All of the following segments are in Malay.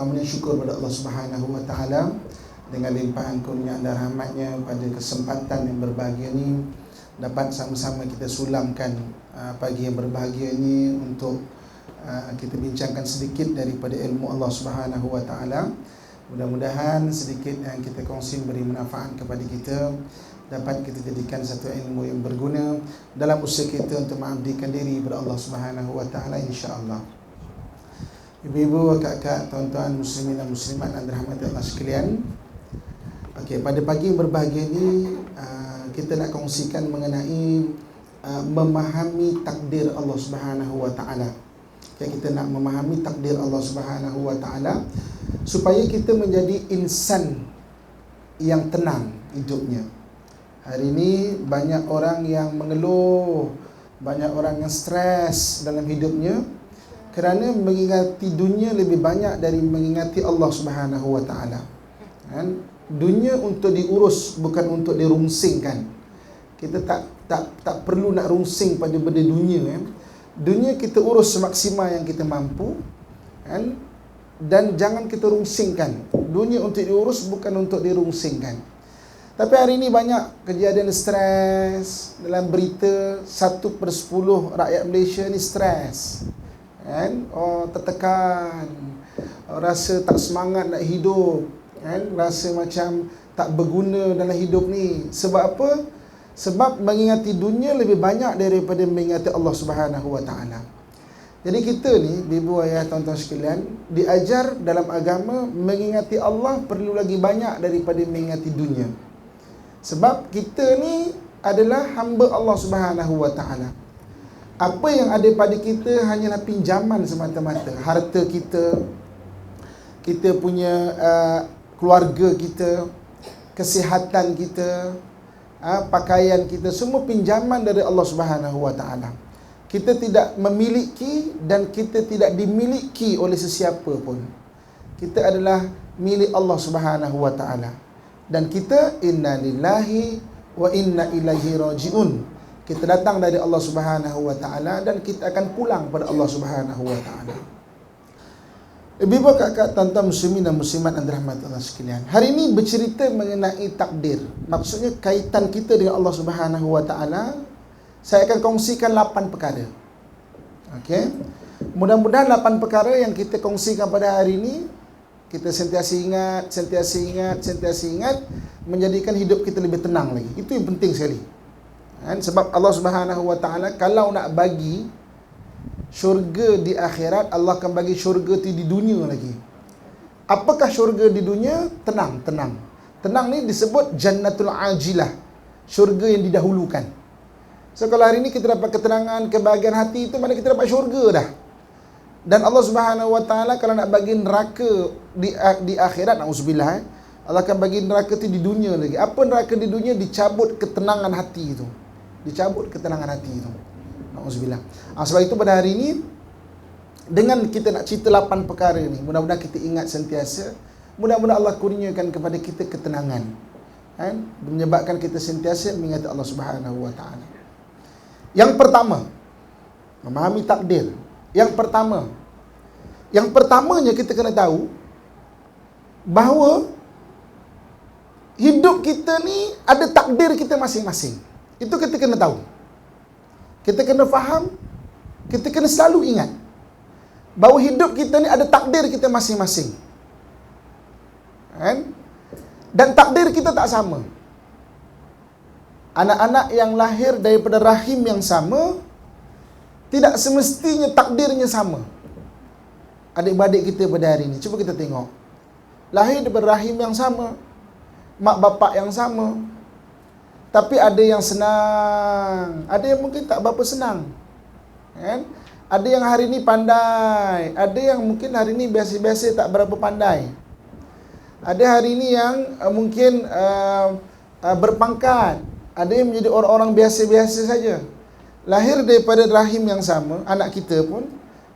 Amin syukur pada Allah Subhanahu wa taala dengan limpahan kurnia dan rahmatnya pada kesempatan yang berbahagia ini dapat sama-sama kita sulamkan pagi yang berbahagia ini untuk kita bincangkan sedikit daripada ilmu Allah Subhanahu wa taala. Mudah-mudahan sedikit yang kita kongsi beri manfaat kepada kita, dapat kita jadikan satu ilmu yang berguna dalam usaha kita untuk mengabdikan diri kepada Allah Subhanahu wa taala insya-Allah. Ibu-ibu, kakak, tuan-tuan muslimin dan muslimat yang dirahmati Allah sekalian. Okey, pada pagi yang berbahagia ini kita nak kongsikan mengenai memahami takdir Allah Subhanahu wa taala. Okay, kita nak memahami takdir Allah Subhanahu wa taala supaya kita menjadi insan yang tenang hidupnya. Hari ini banyak orang yang mengeluh, banyak orang yang stres dalam hidupnya kerana mengingati dunia lebih banyak dari mengingati Allah Subhanahu wa taala. Kan? Dunia untuk diurus, bukan untuk dirungsingkan. Kita tak perlu nak rungsing pada benda dunia, kan? Dunia kita urus semaksimal yang kita mampu, kan? Dan jangan kita rungsingkan. Dunia untuk diurus, bukan untuk dirungsingkan. Tapi hari ini banyak kejadian stres dalam berita. 1/10 rakyat Malaysia ni stres, kan? Tertekan, rasa tak semangat nak hidup, kan? Rasa macam tak berguna dalam hidup ni. Sebab apa? Sebab mengingati dunia lebih banyak daripada mengingati Allah Subhanahu wa taala. Jadi kita ni, ibu ayah, tuan-tuan sekalian, diajar dalam agama mengingati Allah perlu lagi banyak daripada mengingati dunia. Sebab kita ni adalah hamba Allah Subhanahu wa taala. Apa yang ada pada kita hanyalah pinjaman semata-mata. Harta kita, kita punya keluarga kita, kesihatan kita, pakaian kita, semua pinjaman dari Allah Subhanahu wa taala. Kita tidak memiliki dan kita tidak dimiliki oleh sesiapa pun. Kita adalah milik Allah Subhanahu wa taala. Dan kita inna lillahi wa inna ilaihi rajiun. Kita datang dari Allah Subhanahu wa taala dan kita akan pulang pada Allah Subhanahu wa taala. Ibu-ibu, kakak, tuan-tuan muslimin dan muslimat yang dirahmati Allah sekalian. Hari ini bercerita mengenai takdir. Maksudnya kaitan kita dengan Allah Subhanahu wa taala. Saya akan kongsikan 8 perkara. Okey. Mudah-mudahan 8 perkara yang kita kongsikan pada hari ini kita sentiasa ingat menjadikan hidup kita lebih tenang lagi. Itu yang penting sekali. Kan? Sebab Allah Subhanahu wa taala kalau nak bagi syurga di akhirat, Allah akan bagi syurga tu di dunia lagi. Apakah syurga di dunia? Tenang. Tenang ni disebut jannatul ajilah, syurga yang didahulukan. So kalau hari ni kita dapat ketenangan, kebahagiaan hati, itu mana kita dapat syurga dah. Dan Allah Subhanahu wa taala kalau nak bagi neraka di akhirat, nauzubillah, Allah akan bagi neraka tu di dunia lagi. Apa neraka di dunia? Dicabut ketenangan hati itu. Dicabut ketenangan hati itu. Nauzubillah. Sebab itu pada hari ini, dengan kita nak cerita 8 perkara ni, mudah-mudahan kita ingat sentiasa. Mudah-mudahan Allah kurniakan kepada kita ketenangan, kan? Menyebabkan kita sentiasa mengingat Allah Subhanahu wa taala. Yang pertama, memahami takdir. Yang pertamanya kita kena tahu bahawa hidup kita ni ada takdir kita masing-masing. Itu kita kena tahu. Kita kena faham, kita kena selalu ingat bahawa hidup kita ni ada takdir kita masing-masing. Kan? Dan takdir kita tak sama. Anak-anak yang lahir daripada rahim yang sama tidak semestinya takdirnya sama. Adik-beradik kita pada hari ini, cuba kita tengok. Lahir daripada rahim yang sama, mak bapak yang sama, tapi ada yang senang, ada yang mungkin tak berapa senang, kan? Ada yang hari ini pandai, ada yang mungkin hari ini biasa-biasa tak berapa pandai. Ada hari ini yang mungkin berpangkat, ada yang menjadi orang-orang biasa-biasa saja. Lahir daripada rahim yang sama, anak kita pun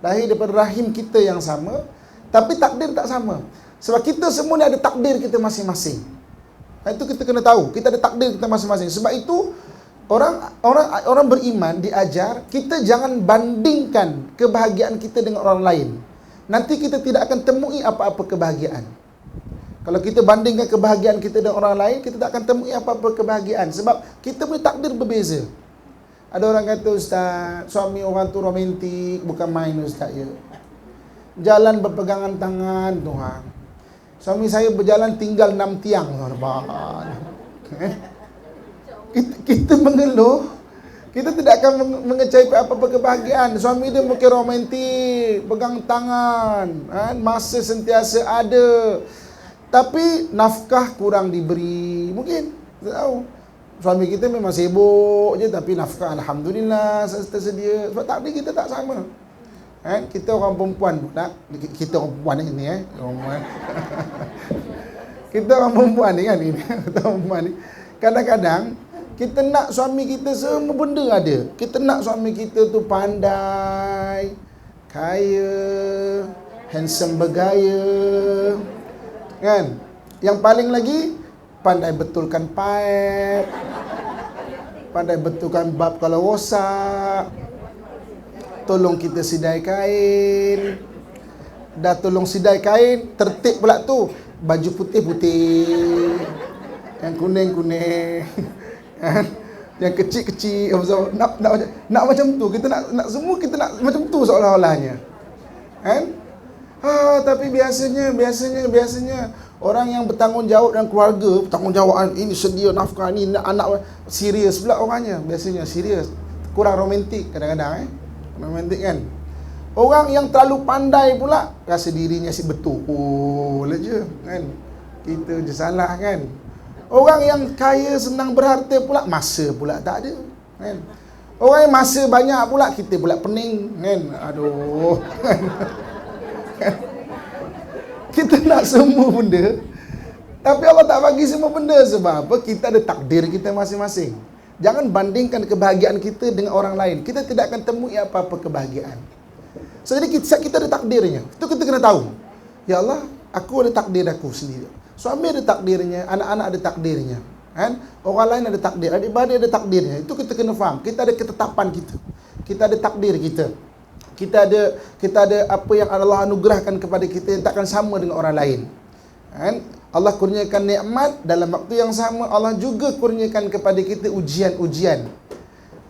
lahir daripada rahim kita yang sama, tapi takdir tak sama. Sebab kita semua ni ada takdir kita masing-masing. Itu kita kena tahu, kita ada takdir kita masing-masing. Sebab itu orang beriman diajar kita jangan bandingkan kebahagiaan kita dengan orang lain. nanti kita tidak akan temui apa-apa kebahagiaan. Kalau kita bandingkan kebahagiaan kita dengan orang lain, kita tak akan temui apa-apa kebahagiaan. Sebab kita punya takdir berbeza. Ada orang kata, Ustaz, suami orang tu romantik, bukan main Ustaz ya. Jalan berpegangan tangan, Tuhan. Suami saya berjalan tinggal 6 tiang, Tuhan. Kita mengeluh, kita tidak akan mengecai apa-apa kebahagiaan. Suami dia mungkin romantik, pegang tangan, masa sentiasa ada, tapi nafkah kurang diberi. Mungkin, tak tahu. Suami kita memang sibuk je, tapi nafkah Alhamdulillah tersedia. Sebab takdir kita tak sama. Kita orang perempuan pula, kita orang perempuan ni kita orang perempuan ni kan, kita orang perempuan ni. Kadang-kadang kita nak suami kita semua benda ada. Kita nak suami kita tu pandai, kaya, handsome bergaya, kan? Yang paling lagi pandai betulkan paip, pandai betulkan bab kalau rosak, tolong kita sidai kain. Dah tolong sidai kain, tertib pula tu, baju putih-putih, yang kuning-kuning, yang kecil-kecil. Nak macam tu, kita nak semua kita nak macam tu seolah-olahnya, kan? Tapi biasanya orang yang bertanggungjawab dalam keluarga, bertanggungjawab ini sedia nafkah ni, anak serius pula orangnya. Biasanya serius, kurang romantik kadang-kadang romantik kan. Orang yang terlalu pandai pula rasa dirinya si betul je kan. Kita je salah kan. Orang yang kaya senang berharta pula masa pula tak ada kan. Orang yang masa banyak pula kita pula pening kan. Aduh kan. Kita nak semua benda, tapi Allah tak bagi semua benda. Sebab apa? Kita ada takdir kita masing-masing. Jangan bandingkan kebahagiaan kita dengan orang lain. Kita tidak akan temui apa-apa kebahagiaan. So, jadi kita ada takdirnya. Itu kita kena tahu. Ya Allah, aku ada takdir aku sendiri. Suami ada takdirnya, anak-anak ada takdirnya, kan? Orang lain ada takdir, adik-beradik ada takdirnya. Itu kita kena faham. Kita ada ketetapan kita. Kita ada takdir kita. Kita ada apa yang Allah anugerahkan kepada kita yang takkan sama dengan orang lain. Kan? Allah kurniakan nikmat, dalam waktu yang sama Allah juga kurniakan kepada kita ujian-ujian.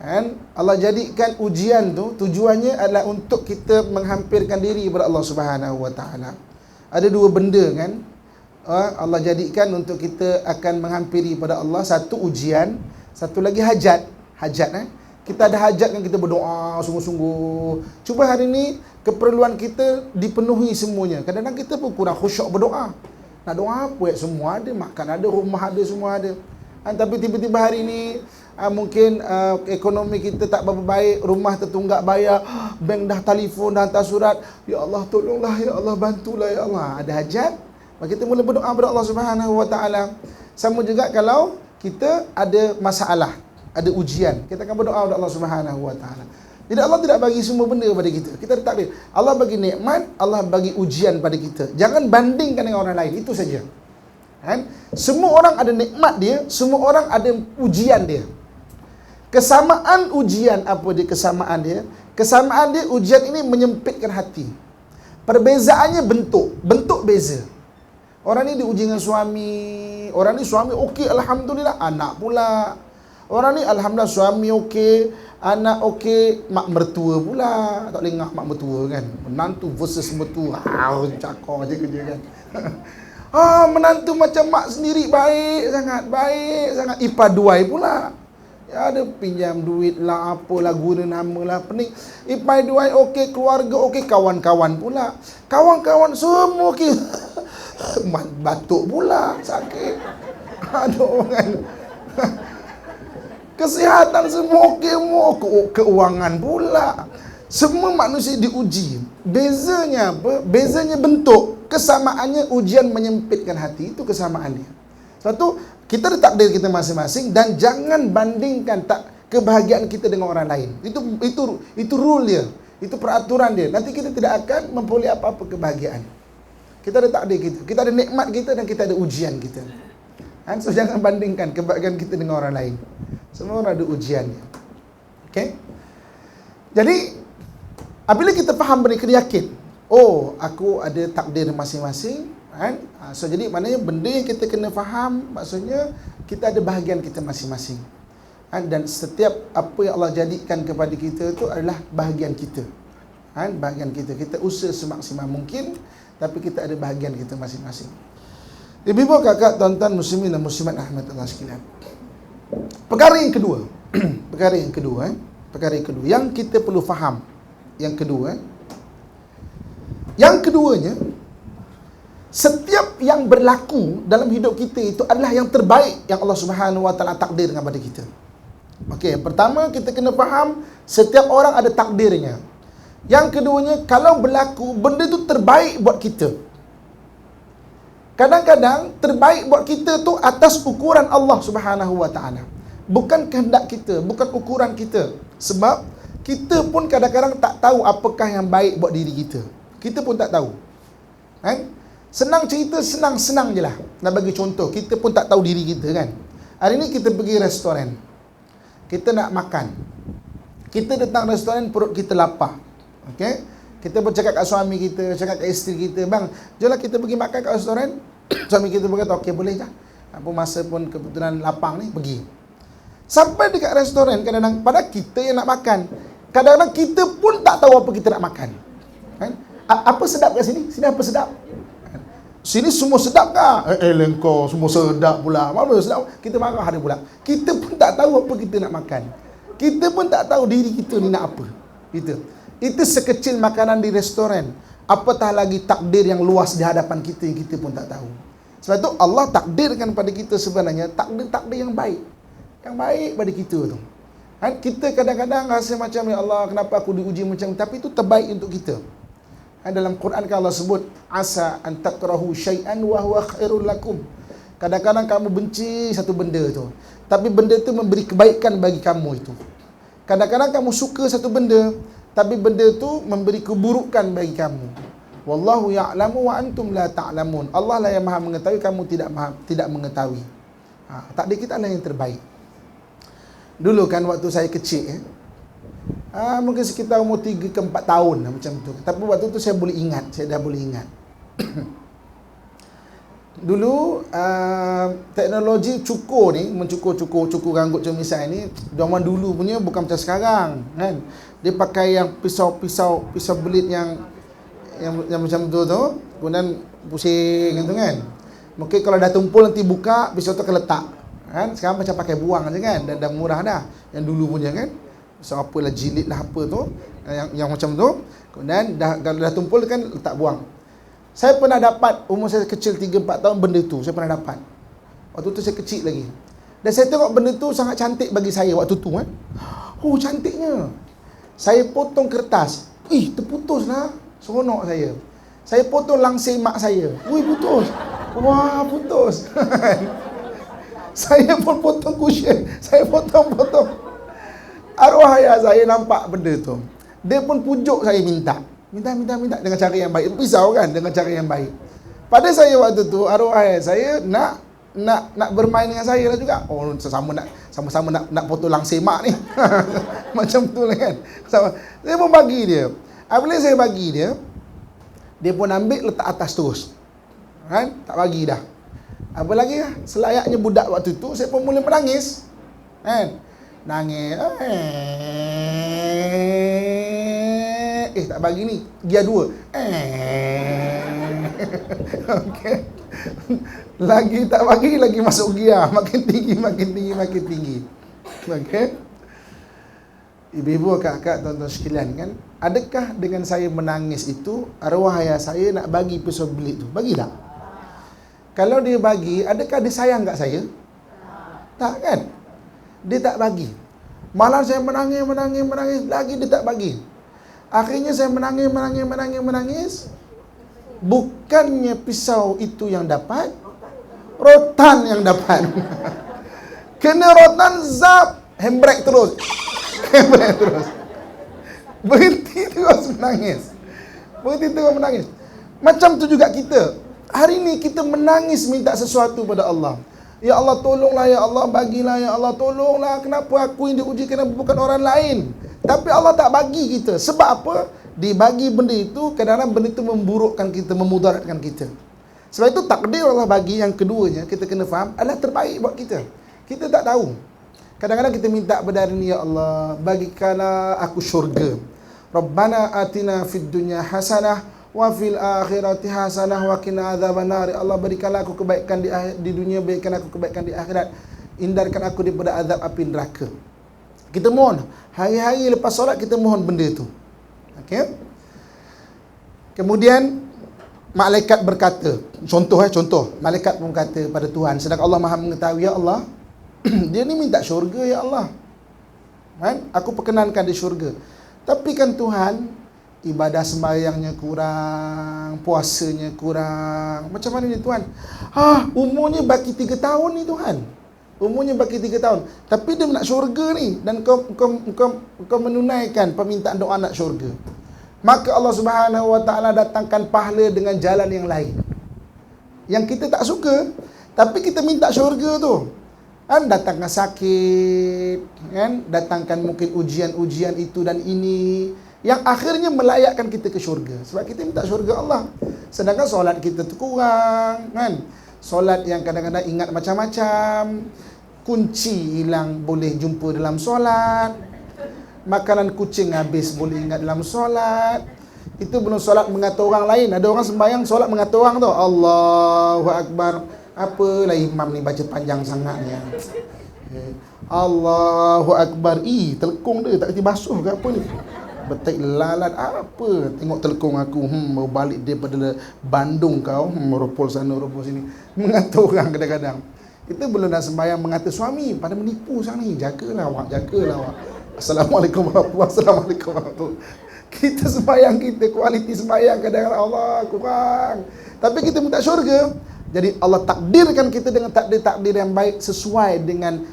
Kan? Allah jadikan ujian tu tujuannya adalah untuk kita menghampirkan diri kepada Allah Subhanahu Wa Taala. Ada dua benda kan? Allah jadikan untuk kita akan menghampiri pada Allah. Satu ujian, satu lagi hajat. Kita ada hajat kan, kita berdoa sungguh-sungguh. Cuba hari ni keperluan kita dipenuhi semuanya. Kadang-kadang kita pun kurang khusyuk berdoa. Nak doa apa ya? Semua ada, makan ada, rumah ada, semua ada. Tapi tiba-tiba hari ni mungkin ekonomi kita tak berapa baik, rumah tertunggak bayar, bank dah telefon, dah hantar surat. Ya Allah tolonglah, ya Allah bantulah, ya Allah. Ada hajat, maka kita mula berdoa kepada Allah Subhanahu Wa Taala. Sama juga kalau kita ada masalah, ada ujian, kita akan berdoa kepada Allah Subhanahu Wa Taala. Jadi Allah tidak bagi semua benda pada kita. Kita ada takdir. Allah bagi nikmat, Allah bagi ujian pada kita. Jangan bandingkan dengan orang lain, itu saja. Kan? Semua orang ada nikmat dia, semua orang ada ujian dia. Kesamaan ujian apa dia kesamaan dia? Kesamaan dia, ujian ini menyempitkan hati. Perbezaannya bentuk beza. Orang ni diuji dengan suami, orang ni suami okey alhamdulillah, anak pula. Orang ni alhamdulillah suami okey, anak okey, mak mertua pula. Tak boleh ngah mak mertua kan. Menantu versus mertua. Cakar je kerja kan. Menantu macam mak sendiri baik sangat. Ipaduai pula. Ya ada pinjam duit lah, apalah, guna nama lah, pening. Ipaduai okey, keluarga okey, kawan-kawan pula. Kawan-kawan semua okey. Batuk pula, sakit. Aduh kan. Kesihatan semua okey, keuangan pula. Semua manusia diuji. Bezanya apa? Bezanya bentuk. Kesamaannya ujian menyempitkan hati. Itu kesamaannya. Satu, kita ada takdir kita masing-masing dan jangan bandingkan kebahagiaan kita dengan orang lain. Itu rule dia. Itu peraturan dia. Nanti kita tidak akan memperoleh apa-apa kebahagiaan. Kita ada takdir kita. Kita ada nikmat kita dan kita ada ujian kita. So jangan bandingkan kebahagiaan kita dengan orang lain. Semua orang ada ujiannya. Okay? Jadi apabila kita faham benda, kita yakin oh, aku ada takdir masing-masing, kan? So jadi maknanya benda yang kita kena faham, maksudnya kita ada bahagian kita masing-masing, kan? Dan setiap apa yang Allah jadikan kepada kita itu adalah bahagian kita, kan? Bahagian kita. Kita usaha semaksimal mungkin, tapi kita ada bahagian kita masing-masing. Ibu-ibu, kakak, tuan-tuan muslimin dan muslimat rahmatullah sekalian. Perkara yang kedua, perkara yang kedua yang kita perlu faham. Yang keduanya, setiap yang berlaku dalam hidup kita itu adalah yang terbaik yang Allah Subhanahu Wa Taala takdirkan kepada kita. Okey, pertama kita kena faham setiap orang ada takdirnya. Yang keduanya, kalau berlaku benda itu terbaik buat kita. Kadang-kadang terbaik buat kita tu atas ukuran Allah Subhanahu Wa Taala. Bukan kehendak kita, bukan ukuran kita. Sebab kita pun kadang-kadang tak tahu apakah yang baik buat diri kita. Kita pun tak tahu. Kan? Senang cerita, senang-senang je lah. Nak bagi contoh, kita pun tak tahu diri kita, kan. Hari ni kita pergi restoran. Kita nak makan. Kita datang restoran, perut kita lapar. Okey? Kita bercakap kat suami kita, cakap kat isteri kita, bang, jomlah kita pergi makan kat restoran. Suami kita berkata, okey boleh je. Apa masa pun kebetulan lapang ni, pergi. Sampai dekat restoran, kadang-kadang, padahal kita yang nak makan. Kadang-kadang kita pun tak tahu apa kita nak makan. Kan? Apa sedap kat sini? Sini apa sedap? Sini semua sedap kah? Lengkau, semua sedap pula. Mana sedap? Kita marah ada pula. Kita pun tak tahu apa kita nak makan. Kita pun tak tahu diri kita ni nak apa. Itu sekecil makanan di restoran. Apatah lagi takdir yang luas di hadapan kita yang kita pun tak tahu. Sebab itu Allah takdirkan pada kita sebenarnya takdir-takdir yang baik. Yang baik pada kita tu. Kan? Kita kadang-kadang rasa macam, ya Allah, kenapa aku diuji macam ni? Tapi itu terbaik untuk kita. Dalam Quran kan Allah sebut, asa an takrahu syai'an wa huwa khairul lakum. Kadang-kadang kamu benci satu benda tu, tapi benda tu memberi kebaikan bagi kamu itu. Kadang-kadang kamu suka satu benda, tapi benda tu memberi keburukan bagi kamu. Wallahu ya'lamu wa antum la ta'lamun. Allah lah yang Maha mengetahui, kamu tidak mengetahui. Takdir kita adalah yang terbaik. Dulu kan waktu saya kecil, mungkin sekitar umur 3 ke 4 tahun macam tu. Tapi waktu tu saya dah boleh ingat. Dulu teknologi cukur ni, cukur rambut cemisai ni, zaman dulu punya bukan macam sekarang, kan. Dia pakai yang pisau belit yang macam tu, kemudian pusing gitu kan. Mungkin kalau dah tumpul nanti buka, pisau tu akan letak. Kan? Sekarang macam pakai buang aja kan, dah murah dah. Yang dulu punya kan. So apalah jilid lah apa tu, yang macam tu. Kemudian kalau dah tumpul kan letak buang. Saya pernah dapat, umur saya kecil 3-4 tahun, benda tu saya pernah dapat. Waktu tu saya kecil lagi. Dan saya tengok benda tu sangat cantik bagi saya waktu tu kan. Oh, cantiknya. Saya potong kertas. Terputus lah. Seronok saya. Saya potong langsir mak saya. Putus. Wah, putus. Saya pun potong cushion. Saya potong. Arwah ayah saya nampak benda tu. Dia pun pujuk saya minta dengan cara yang baik. Pisau kan, dengan cara yang baik. Pada saya waktu tu, arwah ayah saya nak bermain dengan saya lah juga. Oh, sama-sama nak potong langsir mak ni. Macam tu lah kan. Saya pun bagi dia. Apabila saya bagi dia pun ambil letak atas terus. Kan? Tak bagi dah. Apa lagi lah, selayaknya budak waktu tu, saya pun mula menangis. Kan? Nangis. Tak bagi ni. Gear 2. Okey. Lagi tak bagi, lagi masuk gear. Makin tinggi. Okey. Ibu-ibu, kakak, tuan-tuan sekalian kan, adakah dengan saya menangis itu, arwah ayah saya nak bagi pisau belit tu? Bagi tak? Kalau dia bagi, adakah dia sayang kat saya? Tak kan? Dia tak bagi. Malah saya menangis, lagi dia tak bagi. Akhirnya saya menangis. Bukannya pisau itu yang dapat, rotan yang dapat. Kena rotan, zap, handbrake terus. Berhenti terus menangis. Macam tu juga kita. Hari ni kita menangis minta sesuatu pada Allah. Ya Allah, tolonglah, ya Allah, bagilah, ya Allah, tolonglah. Kenapa aku yang diuji, kenapa bukan orang lain? Tapi Allah tak bagi kita. Sebab apa? dibagi benda itu, kadang-kadang benda itu memburukkan kita, memudaratkan kita. Sebab itu takdir Allah bagi yang keduanya, kita kena faham, adalah terbaik buat kita. Kita tak tahu. Kadang-kadang kita minta kepada ni, ya Allah, bagikanlah aku syurga. Rabbana atina fid dunya hasanah wa fil akhirati hasanah wa qina adzabannar. Allah, berikanlah aku kebaikan di dunia, berikan aku kebaikan di akhirat. Hindarkan aku daripada azab api neraka. Kita mohon, hari-hari lepas solat kita mohon benda itu. Okey. Kemudian malaikat berkata, contoh, malaikat pun kata pada Tuhan, sedangkan Allah Maha mengetahui, ya Allah, dia ni minta syurga, ya Allah. Kan? Aku perkenankan dia syurga. Tapi kan Tuhan, ibadah sembahyangnya kurang, puasanya kurang. Macam mana ni Tuhan? Umurnya baki 3 tahun ni Tuhan. Umurnya baki 3 tahun. Tapi dia nak syurga ni. Dan kau menunaikan permintaan doa nak syurga. Maka Allah Subhanahu Wa Taala datangkan pahala dengan jalan yang lain, yang kita tak suka, tapi kita minta syurga tu. Kan datangkan sakit, kan datangkan mungkin ujian-ujian itu dan ini, yang akhirnya melayakkan kita ke syurga. Sebab kita minta syurga Allah. Sedangkan solat kita tu kurang, kan? Solat yang kadang-kadang ingat macam-macam, kunci hilang boleh jumpa dalam solat, makanan kucing habis boleh ingat dalam solat. Itu belum solat mengatur orang lain. Ada orang sembahyang solat mengatur orang tu. Allahu Akbar. Apalah imam ni baca panjang sangatnya. Allahu Akbar. Telekung dia tak kerti basuh ke apa ni? Betik lalat apa? Tengok telekung aku. Baru balik daripada Bandung kau. Meropol sana, meropol sini. Mengatur orang kadang-kadang. Kita belum nak sembahyang mengatur suami. Pada menipu sana ni. Jagalah awak, jagalah awak. Assalamualaikum warahmatullahi wabarakatuh. Assalamualaikum warahmatullahi wabarakatuh. Kita sembahyang kita, kualiti sembahyang kadang-kadang Allah kurang. Tapi kita minta syurga. Jadi Allah takdirkan kita dengan takdir-takdir yang baik sesuai dengan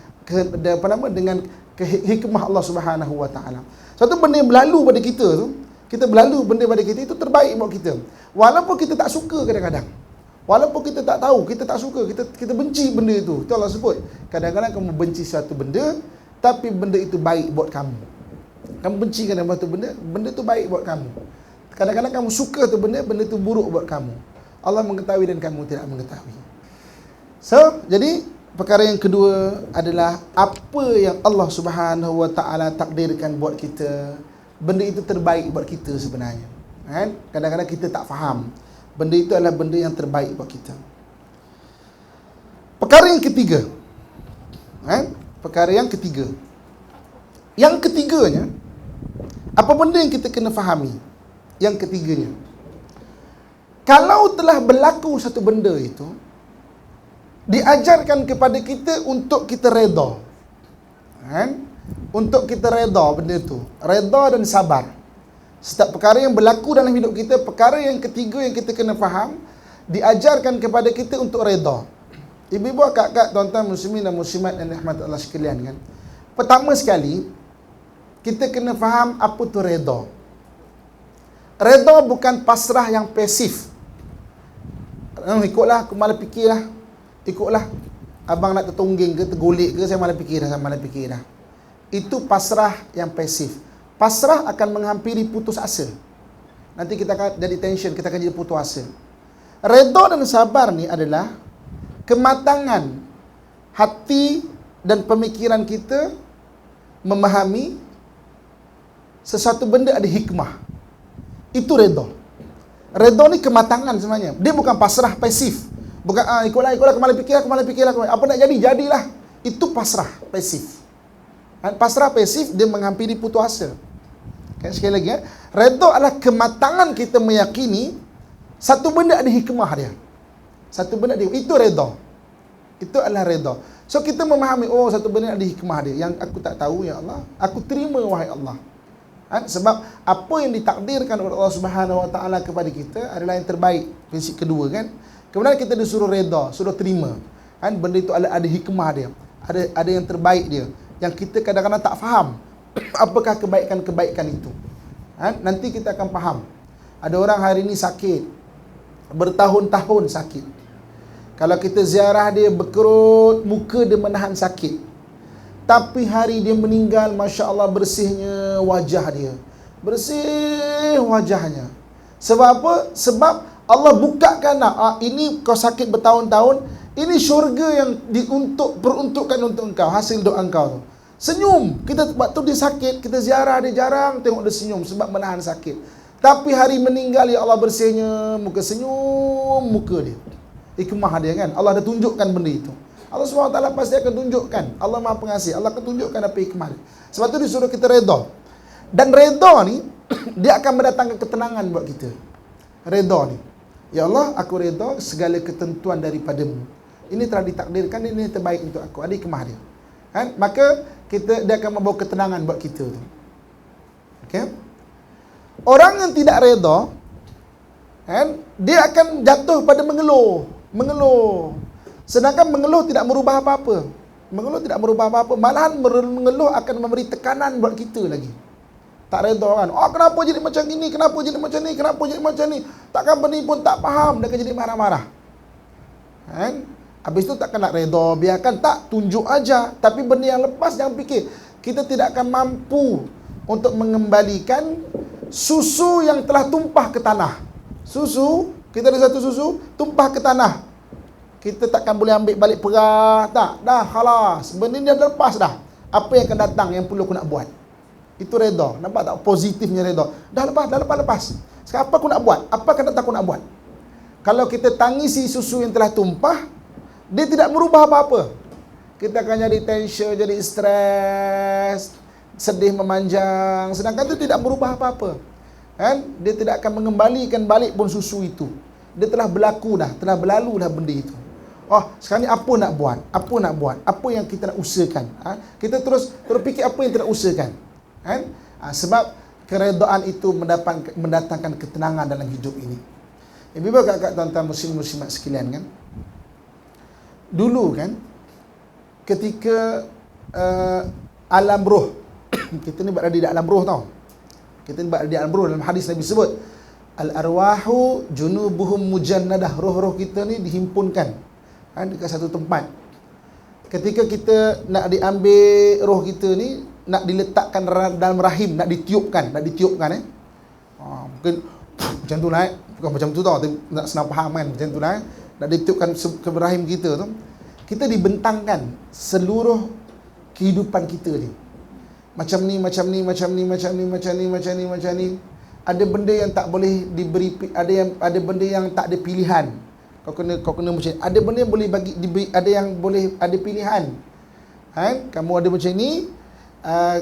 dengan hikmah Allah Subhanahu Wa Taala. Satu benda yang berlalu pada kita tu, kita berlalu benda pada kita itu terbaik buat kita. Walaupun kita tak suka kadang-kadang. Walaupun kita tak tahu, kita tak suka, kita benci benda itu. Itu Allah sebut. Kadang-kadang kamu benci satu benda, tapi benda itu baik buat kamu. Kamu benci kan satu benda, benda itu baik buat kamu. Kadang-kadang kamu suka tu benda, benda itu buruk buat kamu. Allah mengetahui dan kamu tidak mengetahui. So, jadi perkara yang kedua adalah apa yang Allah Subhanahu Wa Taala takdirkan buat kita, benda itu terbaik buat kita sebenarnya. Kan? Kadang-kadang kita tak faham. Benda itu adalah benda yang terbaik buat kita. Perkara yang ketiga. Kan? Perkara yang ketiga. Yang ketiganya, apa benda yang kita kena fahami? Yang ketiganya, kalau telah berlaku satu benda itu, diajarkan kepada kita untuk kita reda. Kan? Untuk kita reda benda itu. Reda dan sabar. Setiap perkara yang berlaku dalam hidup kita, perkara yang ketiga yang kita kena faham, diajarkan kepada kita untuk reda. Ibu-ibu, kakak, tuan-tuan muslimin dan muslimat yang dirahmati Allah sekalian, kan? Pertama sekali, kita kena faham apa tu reda. Reda bukan pasrah yang pasif. Ikutlah, aku malah fikirlah. Ikutlah. Abang nak tertongging ke, tergolek ke, saya malah fikir dah. Itu pasrah yang pasif. Pasrah akan menghampiri putus asa. Nanti kita akan jadi tension, kita akan jadi putus asa. Reda dan sabar ni adalah kematangan hati dan pemikiran kita memahami sesuatu benda ada hikmah. Itu reda. Reda ni kematangan sebenarnya. Dia bukan pasrah pasif. Bukan ikutlah aku malah fikir. Apa nak jadi, jadilah. Itu pasrah pasif. Pasrah pasif dia menghampiri putus asa. Okay, sekali lagi ya. Reda adalah kematangan kita meyakini satu benda ada hikmah dia. Satu benda dia. Itu reda. Itu adalah reda. So kita memahami, oh satu benda ada hikmah dia. Yang aku tak tahu, ya Allah, aku terima wahai Allah. Sebab apa yang ditakdirkan oleh Allah Subhanahu Wa Taala kepada kita adalah yang terbaik. Prinsip kedua, kan. Kemudian kita disuruh reda, suruh terima. Benda itu ada hikmah dia. Ada yang terbaik dia. Yang kita kadang-kadang tak faham apakah kebaikan-kebaikan itu. Nanti kita akan faham. Ada orang hari ini sakit, bertahun-tahun sakit. Kalau kita ziarah dia, berkerut muka dia menahan sakit. Tapi hari dia meninggal, Masya Allah bersihnya wajah dia. Bersih wajahnya. Sebab apa? Sebab Allah bukakan, ini kau sakit bertahun-tahun, ini syurga yang peruntukkan untuk engkau, hasil doa engkau tu. Senyum. Kita waktu dia sakit, kita ziarah dia, jarang tengok dia senyum sebab menahan sakit. Tapi hari meninggal, ya Allah bersihnya muka, senyum muka dia. Hikmah dia kan, Allah dah tunjukkan benda itu. Allah SWT pasti akan tunjukkan. Allah Maha Pengasih, Allah akan tunjukkan apa hikmah dia. Sebab tu disuruh kita redha. Dan redha ni dia akan mendatangkan ketenangan buat kita. Redha ni, ya Allah, aku redha segala ketentuan daripadamu. Ini telah ditakdirkan, ini terbaik untuk aku. Ada hikmah dia. Kan? Maka dia akan membawa ketenangan buat kita tu. Okey. Orang yang tidak redha, kan, dia akan jatuh pada mengeluh. Sedangkan mengeluh tidak merubah apa-apa. Mengeluh tidak merubah apa-apa. Malahan mengeluh akan memberi tekanan buat kita lagi. Tak redha kan. Kenapa jadi macam ini? Kenapa jadi macam ni? Kenapa jadi macam ni? Takkan benda pun tak faham. Dia akan jadi marah-marah. Kan? Habis tu takkan nak redha. Biarkan tak, tunjuk aja. Tapi benda yang lepas jangan fikir. Kita tidak akan mampu untuk mengembalikan susu yang telah tumpah ke tanah. Susu, kita ada satu susu, tumpah ke tanah. Kita takkan boleh ambil balik perah. Tak, dah khalas. Benda ni dah lepas dah. Apa yang akan datang yang perlu aku nak buat? Itu redha. Nampak tak positifnya redha? Dah lepas. Sekarang apa aku nak buat? Apa akan datang aku nak buat? Kalau kita tangisi susu yang telah tumpah, dia tidak merubah apa-apa. Kita akan jadi tension, jadi stres, sedih memanjang. Sedangkan itu tidak merubah apa-apa. Kan? Dia tidak akan mengembalikan balik pun susu itu. Dia telah berlaku dah, telah berlalu dah benda itu. Sekarang ni apa nak buat? Apa yang kita nak usahakan? Kita terus berfikir apa yang kita nak usahakan. Kan? Sebab keredaan itu mendatangkan ketenangan dalam hidup ini. Ibu-ibu, kakak, tuan-tuan, muslim-muslimat sekalian kan. Dulu kan, ketika alam roh, kita ni berada di alam roh tau. Kita ni berada di alam roh. Dalam hadis Nabi sebut, al-arwahu junubuhum mujannadah. Roh-roh kita ni dihimpunkan dekat satu tempat. Ketika kita nak diambil roh kita ni, nak diletakkan dalam rahim, nak ditiupkan mungkin macam tu lah, bukan macam tu tau, nak senang faham kan, macam tu lah, nak ditiupkan ke rahim kita tu. Kita dibentangkan seluruh kehidupan kita ni, macam ni. Ada benda yang tak boleh diberi, ada benda yang tak ada pilihan. Kau kena macam ni. Ada benda yang boleh ada yang boleh ada pilihan. Kan? Kamu ada macam ni,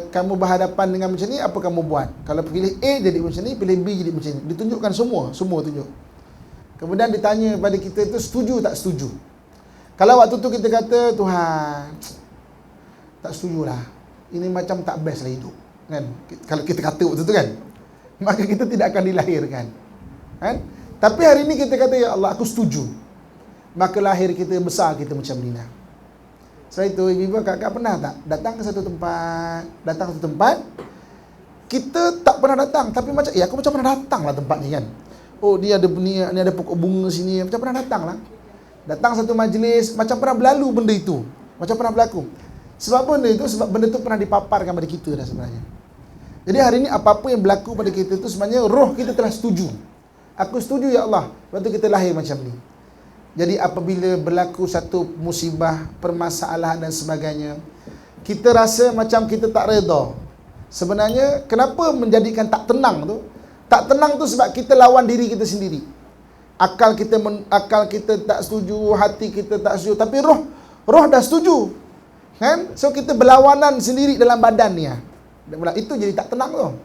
kamu berhadapan dengan macam ni, apa kamu buat? Kalau pilih A jadi macam ni, pilih B jadi macam ni. Ditunjukkan semua tunjuk. Kemudian ditanya pada kita tu, setuju tak setuju? Kalau waktu tu kita kata, Tuhan, tak setujulah. Ini macam tak best lah hidup. Kan? Kalau kita kata waktu tu kan, maka kita tidak akan dilahirkan. Kan? Tapi hari ini kita kata, ya Allah, aku setuju. Maka lahir kita, besar kita macam ni lah. Setelah itu, ibu kakak pernah tak datang ke satu tempat, kita tak pernah datang, tapi macam, aku macam pernah datang lah tempat ni kan. Ni ada pokok bunga sini, macam pernah datang lah. Datang satu majlis, macam pernah berlalu benda itu. Macam pernah berlaku. Sebab benda itu, sebab benda itu pernah dipaparkan pada kita dah sebenarnya. Jadi hari ini apa-apa yang berlaku pada kita itu sebenarnya roh kita telah setuju. Aku setuju ya Allah, lepas tu kita lahir macam ni. Jadi apabila berlaku satu musibah, permasalahan dan sebagainya, kita rasa macam kita tak redha. Sebenarnya kenapa menjadikan tak tenang tu? Tak tenang tu sebab kita lawan diri kita sendiri. Akal kita tak setuju, hati kita tak setuju, tapi roh dah setuju. Kan? So kita berlawanan sendiri dalam badan ni. Itu jadi tak tenang tu.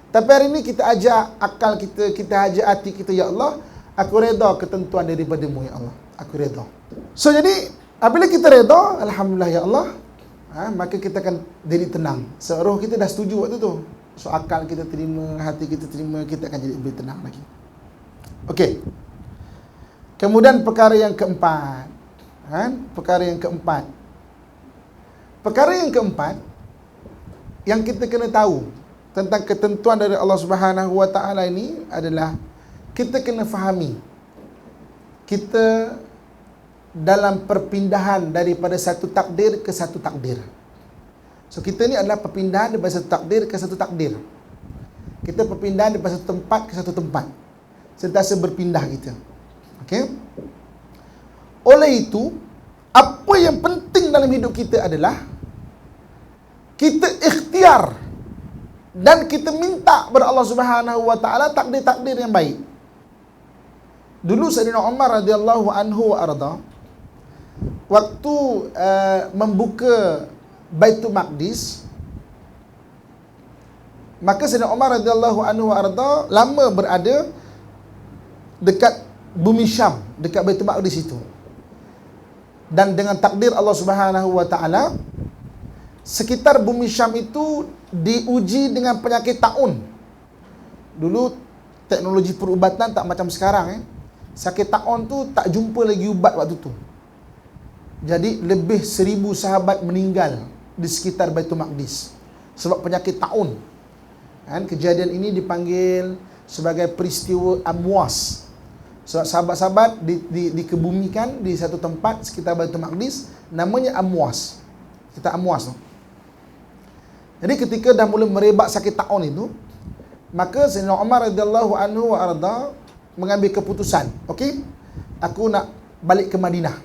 Tapi hari ni kita ajak akal kita ajak hati kita, ya Allah, aku redha ketentuan daripada-Mu ya Allah. Aku redha. So jadi apabila kita redha, alhamdulillah ya Allah, maka kita akan jadi tenang. So roh kita dah setuju waktu tu. So akal kita terima, hati kita terima, kita akan jadi lebih tenang lagi. Okey. Kemudian perkara yang keempat. Perkara yang keempat yang kita kena tahu tentang ketentuan dari Allah Subhanahu Wa Taala ini adalah kita kena fahami kita dalam perpindahan daripada satu takdir ke satu takdir. So kita ni adalah perpindahan daripada satu takdir ke satu takdir. Kita perpindahan daripada satu tempat ke satu tempat. Sentiasa berpindah kita. Okey. Oleh itu, apa yang penting dalam hidup kita adalah kita ikhtiar dan kita minta kepada Allah Subhanahu wa taala takdir-takdir yang baik. Dulu Sayyidina Umar radhiyallahu anhu wa arda, waktu membuka Baitul Maqdis, maka Sayyidina Umar radhiyallahu anhu wa arda lama berada dekat bumi Syam, dekat Baitul Maqdis itu. Dan dengan takdir Allah Subhanahu wa taala, sekitar bumi Syam itu diuji dengan penyakit taun. Dulu teknologi perubatan tak macam sekarang. Sakit taun tu tak jumpa lagi ubat waktu tu. Jadi lebih 1000 sahabat meninggal di sekitar Baitul Maqdis sebab penyakit taun. Kejadian ini dipanggil sebagai peristiwa Amwas. Sebab sahabat-sahabat dikebumikan di satu tempat sekitar Baitul Maqdis, namanya Amwas. Kita Amwas tu. Jadi ketika dah mula merebak sakit taun itu, maka Sayyidina Umar radhiyallahu anhu wa arda mengambil keputusan, okey, aku nak balik ke Madinah.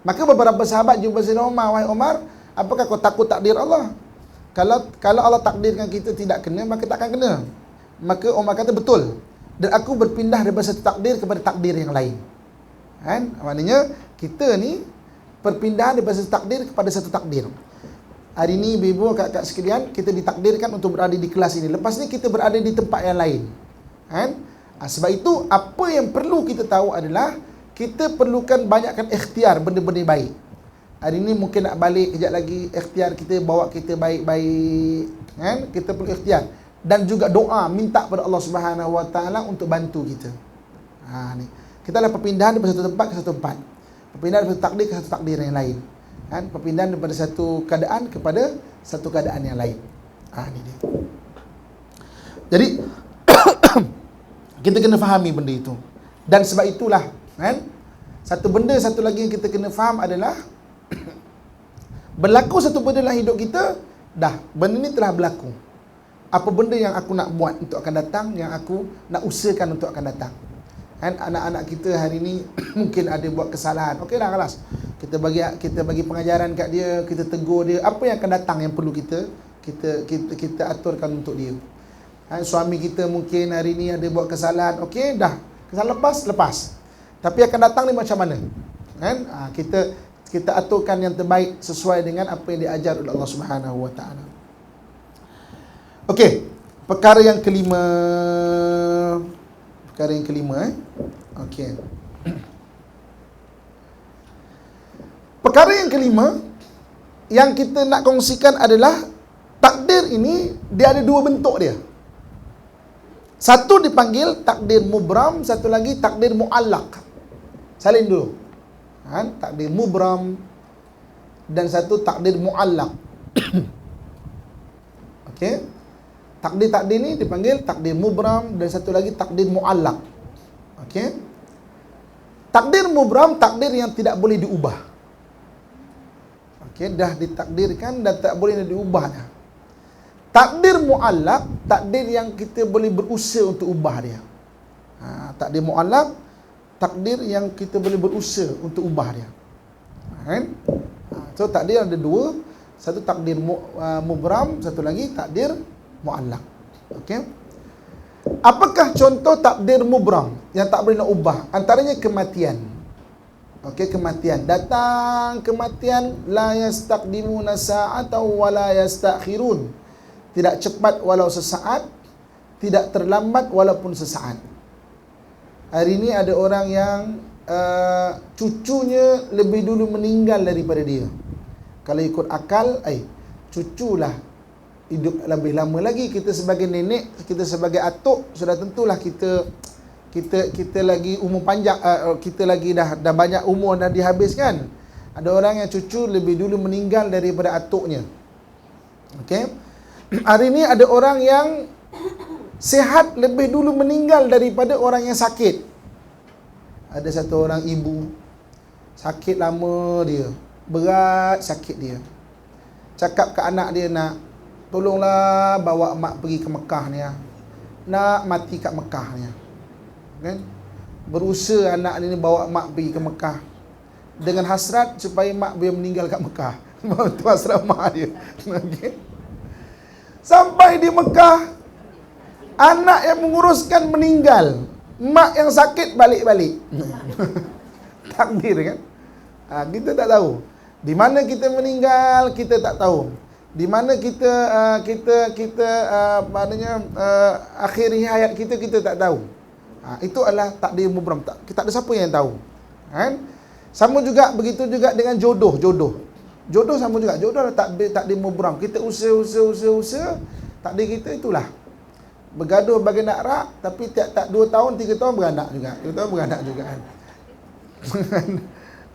Maka beberapa sahabat jumpa Sayyidina Umar, wahai Umar, apakah kau takut takdir Allah? Kalau Allah takdirkan kita tidak kena, maka takkan kena. Maka Umar kata, betul. Dan aku berpindah daripada satu takdir kepada takdir yang lain. Maknanya kita ni perpindahan daripada satu takdir kepada satu takdir. Hari ni ibu-ibu, kakak sekalian, kita ditakdirkan untuk berada di kelas ini. Lepas ni kita berada di tempat yang lain. Sebab itu apa yang perlu kita tahu adalah kita perlukan banyakkan ikhtiar benda-benda baik. Hari ni mungkin nak balik, kejap lagi ikhtiar kita bawa kita baik-baik. Kita perlu ikhtiar. Dan juga doa, minta kepada Allah Subhanahu wa taala untuk bantu kita. Ni. Kita adalah perpindahan daripada satu tempat ke satu tempat. Perpindahan daripada takdir ke satu takdir yang lain. Perpindahan daripada satu keadaan kepada satu keadaan yang lain. Ni dia. Jadi kita kena fahami benda itu. Dan sebab itulah, satu benda satu lagi yang kita kena faham adalah berlaku satu benda dalam hidup kita, dah benda ni telah berlaku. Apa benda yang aku nak buat untuk akan datang, yang aku nak usahakan untuk akan datang. Anak-anak kita hari ni mungkin ada buat kesalahan. Okeylah, kelas. Kita bagi pengajaran kat dia, kita tegur dia, apa yang akan datang yang perlu kita aturkan untuk dia. Suami kita mungkin hari ni ada buat kesalahan. Okey, dah. Kesalahan lepas. Tapi akan datang ni macam mana? Kita aturkan yang terbaik sesuai dengan apa yang diajar oleh Allah Subhanahu wa taala. Okey, perkara yang kelima. Okey. Perkara yang kelima yang kita nak kongsikan adalah takdir ini dia ada dua bentuk dia. Satu dipanggil takdir mubram, satu lagi takdir muallaq. Salin dulu. Takdir mubram dan satu takdir muallaq. Okey. Takdir ni dipanggil takdir mubram dan satu lagi takdir muallaq. Okey. Takdir mubram, takdir yang tidak boleh diubah. Okey, dah ditakdirkan dan tak boleh diubah dah. Takdir muallaq, takdir yang kita boleh berusaha untuk ubah dia. Takdir muallaq, takdir yang kita boleh berusaha untuk ubah dia. So takdir ada dua, satu takdir mubram, satu lagi takdir muallaq. Okey. Apakah contoh takdir mubram yang tak boleh nak ubah? Antaranya kematian. Okey, kematian. Datang kematian, la yastaqdimuna sa'atan wa la yastakhirun. Tidak cepat walau sesaat, tidak terlambat walaupun sesaat. Hari ini ada orang yang cucunya lebih dulu meninggal daripada dia. Kalau ikut akal, cuculah hidup lebih lama lagi. Kita sebagai nenek, kita sebagai atuk, sudah tentulah kita lagi umur panjang, kita lagi dah banyak umur dah dihabiskan. Ada orang yang cucu lebih dulu meninggal daripada atuknya. Okey. Hari ini ada orang yang sihat lebih dulu meninggal daripada orang yang sakit. Ada satu orang ibu sakit lama dia, berat sakit dia. Cakap ke anak dia, nak tolonglah bawa mak pergi ke Mekah ni ya. Nak mati kat Mekah ni ya. Kan? Berusaha anak ni bawa mak pergi ke Mekah dengan hasrat supaya mak boleh meninggal kat Mekah. Itu hasrat mak dia. Okay. Sampai di Mekah, anak yang menguruskan meninggal, mak yang sakit balik-balik. Takdir kan? Kita tak tahu. Di mana kita meninggal, kita tak tahu. Di mana maknanya akhiri hayat kita tak tahu. Itu adalah takdir mubram. Kita tak ada siapa yang tahu. Kan? Sama juga, begitu juga dengan jodoh. Jodoh sama juga. Jodoh adalah takdir mubram. Kita usaha, takdir kita itulah. Bergaduh bagi nak rak, tapi tak 2 tahun, 3 tahun beranak juga. 2 tahun beranak juga kan.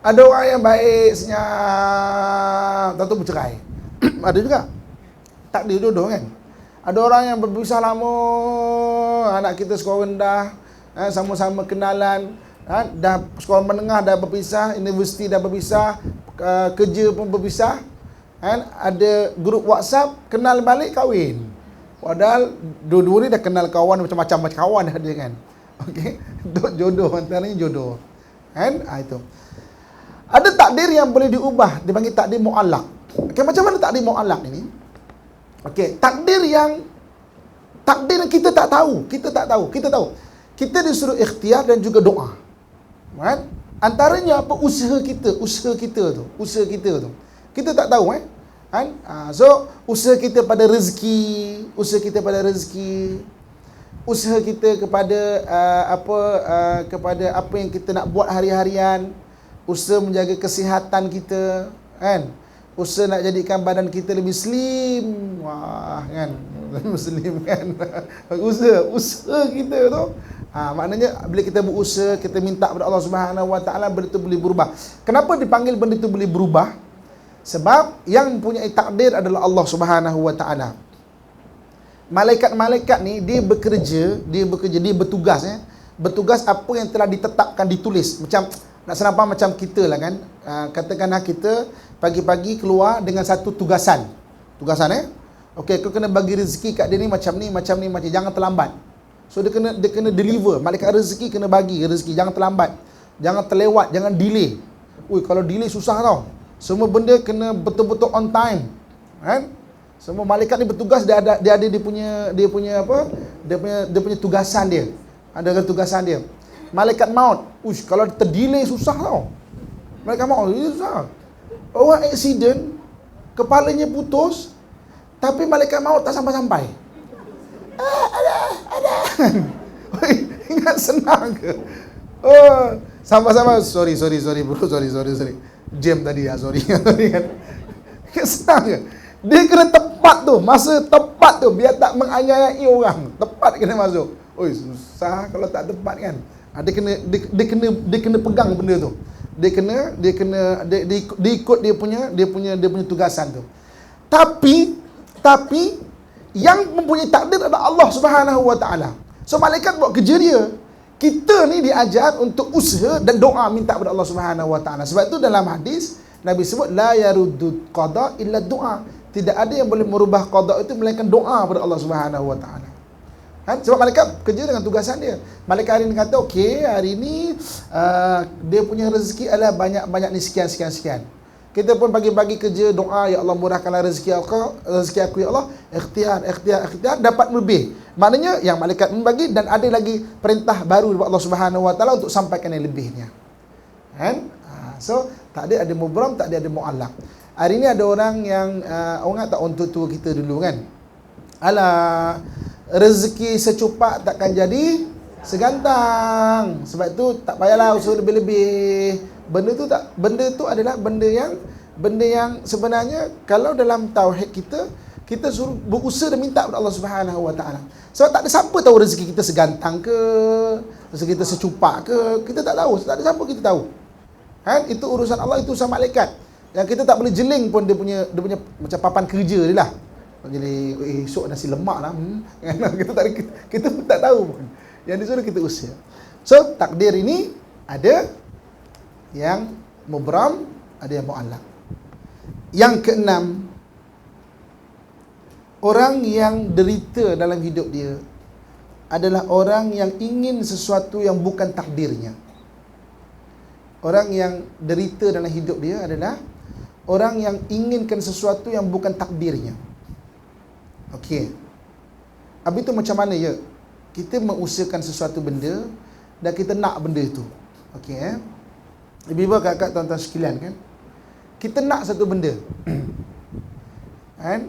Ada orang yang baik, senyap, tahu bercerai. Ada juga. Takdir jodoh kan. Ada orang yang berpisah lama, anak kita sekolah rendah, sama-sama kenalan, dah sekolah menengah dah berpisah, universiti dah berpisah, kerja pun berpisah, ada grup WhatsApp, kenal balik kahwin. Padahal dua-dua ni dah kenal kawan macam-macam kawan dah dia kan. Okey, jodoh, antaranya jodoh. Kan? Itu. Ada takdir yang boleh diubah, dipanggil takdir mu'allaq. Okey, macam mana takdir mu'allaq ini? Okey, takdir yang kita tak tahu. Kita disuruh ikhtiar dan juga doa. Kan? Antaranya apa? Usaha kita tu. Kita tak tahu kan? So usaha kita pada rezeki, usaha kita kepada kepada apa yang kita nak buat hari-harian, usaha menjaga kesihatan kita, kan? Usaha nak jadikan badan kita lebih slim. Wah, kan? Slim kan? Usaha kita tu. Maknanya bila kita berusaha, kita minta kepada Allah Subhanahu Wa Taala, benda itu boleh berubah. Kenapa dipanggil benda itu boleh berubah? Sebab yang mempunyai takdir adalah Allah Subhanahu Wa Taala. Malaikat-malaikat ni dia bertugas bertugas apa yang telah ditetapkan, ditulis. Macam nak senapang macam kita lah kan. Katakanlah kita pagi-pagi keluar dengan satu tugasan. Okey, kau kena bagi rezeki kat dia ni macam ni, jangan terlambat. So dia kena deliver. Malaikat rezeki kena bagi rezeki, jangan terlambat, jangan terlewat, jangan delay. Kalau delay susah tau. Semua benda kena betul-betul on time. Kan? Semua malaikat ni bertugas, dia ada dia punya tugasan dia. Ada tugasan dia. Malaikat maut, kalau terdelay susah tau. Malaikat maut susah. Orang accident, kepalanya putus, tapi malaikat maut tak sampai-sampai. Ada. Ingat senang ke? Sampai-sampai. Sorry bro, sorry. Jam tadi ya, sorry kan. Senang ke? Dia kena tepat tu, masa tepat tu, biar tak menganiayai orang. Tepat kena masuk. Susah kalau tak tepat kan. Dia kena pegang benda tu. Dia ikut dia punya tugasan tu. Tapi yang mempunyai takdir adalah Allah Subhanahu Wa Taala. So malaikat buat kerja dia. Kita ni diajar untuk usaha dan doa minta kepada Allah Subhanahu Wa Taala. Sebab itu dalam hadis Nabi sebut la yaruddu qada illa doa. Tidak ada yang boleh merubah qada itu melainkan doa kepada Allah Subhanahu Wa Taala. Kan? Sebab malaikat kerja dengan tugasan dia. Malaikat hari ni kata, okey, hari ni dia punya rezeki adalah banyak ni sekian. Kita pun pagi-pagi kerja doa, ya Allah murahkanlah rezeki aku ya Allah, ikhtiar dapat lebih. Maknanya yang malaikat membagi dan ada lagi perintah baru daripada Allah Subhanahu Wa Taala untuk sampaikan yang lebihnya. Kan? So tak ada mubram, tak ada mu'allaq. Hari ni ada orang yang orang tak orang tua kita dulu kan. Alah, rezeki secupak takkan jadi segantang. Sebab tu tak payahlah usaha lebih-lebih. Benda tu adalah benda yang sebenarnya kalau dalam tauhid kita suruh berusaha dan minta kepada Allah Subhanahu Wa Taala. Sebab tak ada siapa tahu rezeki kita segantang ke, rezeki kita secupak ke, kita tak tahu. Tak ada siapa kita tahu. Kan? Itu urusan Allah, itu urusan malaikat. Yang kita tak boleh jeling pun dia punya macam papan kerja dia lah. Jadi esok nasi lemak lah. Kita pun tak tahu pun. Yang disuruh kita usaha. So takdir ini ada yang mubram, ada yang mu'allaq. Yang keenam, Orang yang derita dalam hidup dia adalah orang yang ingin sesuatu yang bukan takdirnya. Orang yang derita dalam hidup dia adalah orang yang inginkan sesuatu yang bukan takdirnya. Okey. Habis itu macam mana ya? Kita mengusahakan sesuatu benda dan kita nak benda itu. Okey Ibu-ibu, kakak, tuan-tuan sekalian kan? Kita nak satu benda. Kan?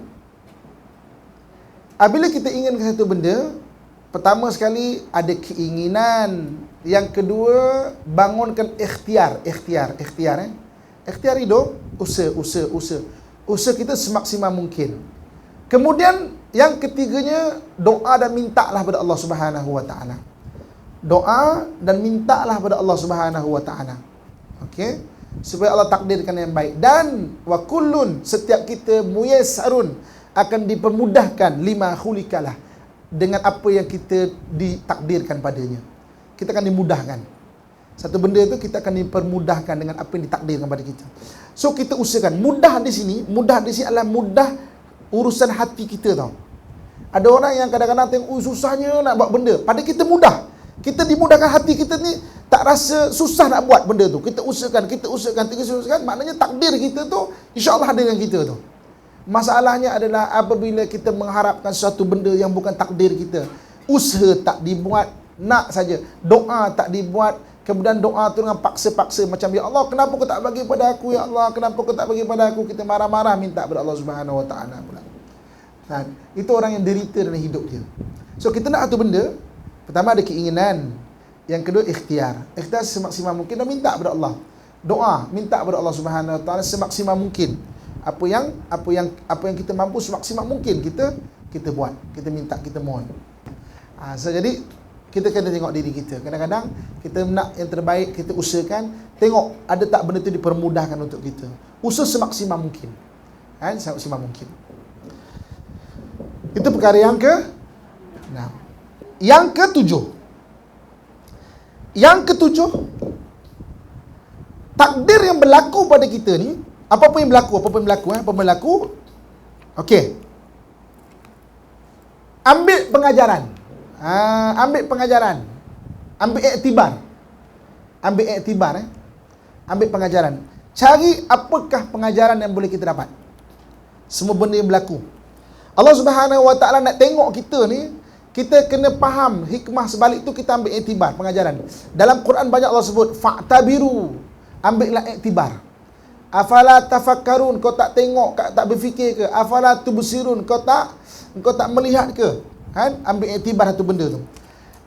Apabila kita inginkan satu benda, pertama sekali ada keinginan. Yang kedua, bangunkan ikhtiar. Ikhtiar hidup, usaha kita semaksimal mungkin. Kemudian yang ketiganya, doa dan mintalah pada Allah Subhanahu wa taala. Doa dan mintalah pada Allah Subhanahu wa taala. Okey? Supaya Allah takdirkan yang baik. Dan wa kullun, setiap kita muyassarun, akan dipermudahkan lima khulikalah, dengan apa yang kita ditakdirkan padanya. Kita akan dimudahkan. Satu benda itu kita akan dipermudahkan dengan apa yang ditakdirkan pada kita. So kita usahakan. Mudah di sini adalah mudah urusan hati kita tau. Ada orang yang kadang-kadang tengok susahnya nak buat benda, pada kita mudah. Kita dimudahkan, hati kita ni tak rasa susah nak buat benda tu. Kita usahakan, maknanya takdir kita tu insya-Allah ada dengan kita tu. Masalahnya adalah apabila kita mengharapkan sesuatu benda yang bukan takdir kita, usaha tak dibuat, nak saja, doa tak dibuat, kemudian doa tu dengan paksa-paksa, macam ya Allah, kenapa kau tak bagi pada aku, ya Allah, kenapa kau tak bagi pada aku, kita marah-marah minta pada Allah Subhanahu wa taala pula. Nah, itu orang yang derita dalam hidup dia. So kita nak satu benda, pertama ada keinginan, yang kedua ikhtiar semaksimal mungkin, dan minta pada Allah. Doa, minta pada Allah Subhanahu wa taala semaksimal mungkin. Apa yang kita mampu semaksimal mungkin kita buat, kita minta, kita mohon. So jadi kita kena tengok diri kita. Kadang-kadang kita nak yang terbaik, kita usahakan, tengok ada tak benda itu dipermudahkan untuk kita. Usaha semaksimal mungkin. Semaksimal mungkin. Itu perkara yang ke-6. Yang ke-7, takdir yang berlaku pada kita ni, apa pun yang berlaku, okey. Ambil pengajaran. Ambil iktibar. Ambil pengajaran. Cari apakah pengajaran yang boleh kita dapat. Semua benda yang berlaku. Allah Subhanahu wa taala nak tengok kita ni, kita kena faham hikmah sebalik tu, kita ambil iktibar, pengajaran. Dalam Quran banyak Allah sebut fa'tabiru, ambillah iktibar. Afala tafakkarun, kau tak tengok, tak berfikir ke? Afala tubsirun, kau tak melihat ke? Ambil iktibar satu benda tu.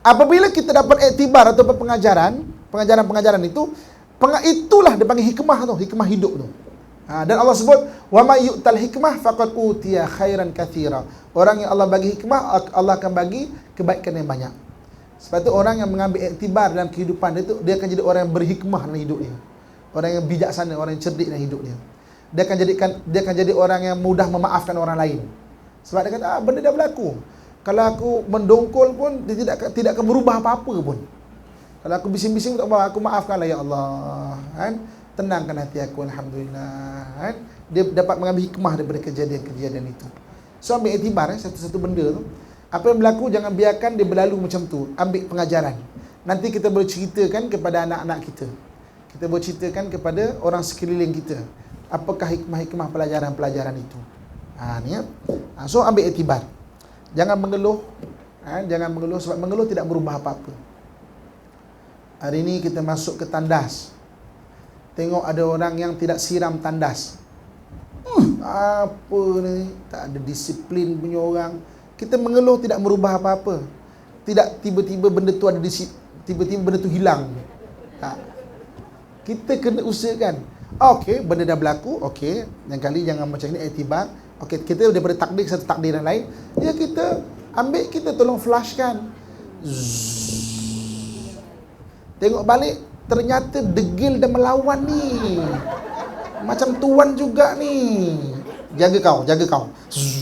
Apabila kita dapat iktibar atau pengajaran itu, itulah dia panggil hikmah tu, hikmah hidup tu. Dan Allah sebut wa may yu'tal hikmah faqad utiya khairan katsira. Orang yang Allah bagi hikmah, Allah akan bagi kebaikan yang banyak. Sebab tu orang yang mengambil iktibar dalam kehidupan dia tu, dia akan jadi orang yang berhikmah dalam hidup dia. Orang yang bijaksana, orang yang cerdik dalam hidup dia. Dia akan jadi orang yang mudah memaafkan orang lain. Sebab dia kata, benda dah berlaku. Kalau aku mendongkol pun, dia tidak akan berubah apa-apa pun. Kalau aku bising-bising, tak apa, aku maafkanlah ya Allah. Tenangkan hati aku, alhamdulillah. Dia dapat mengambil hikmah daripada kejadian-kejadian itu. So ambil iktibar, satu-satu benda tu. Apa yang berlaku, jangan biarkan dia berlalu macam tu. Ambil pengajaran. Nanti kita boleh ceritakan kepada anak-anak kita. Kita boleh ceritakan kepada orang sekeliling kita. Apakah hikmah-hikmah pelajaran-pelajaran itu. So ambil iktibar. Jangan mengeluh. Jangan mengeluh, sebab mengeluh tidak berubah apa-apa. Hari ini kita masuk ke tandas. Tengok ada orang yang tidak siram tandas. Apa ni? Tak ada disiplin punya orang. Kita mengeluh tidak merubah apa-apa. Tidak tiba-tiba benda tu ada tiba-tiba benda tu hilang. Tak. Kita kena usahakan. Okey, benda dah berlaku. Okey, yang kali jangan macam ni, iktibar. Okey, kita daripada takdir satu takdir yang lain. Ya, kita ambil, kita tolong flashkan. Tengok balik, ternyata degil dan melawan ni. Macam tuan juga ni. Jaga kau.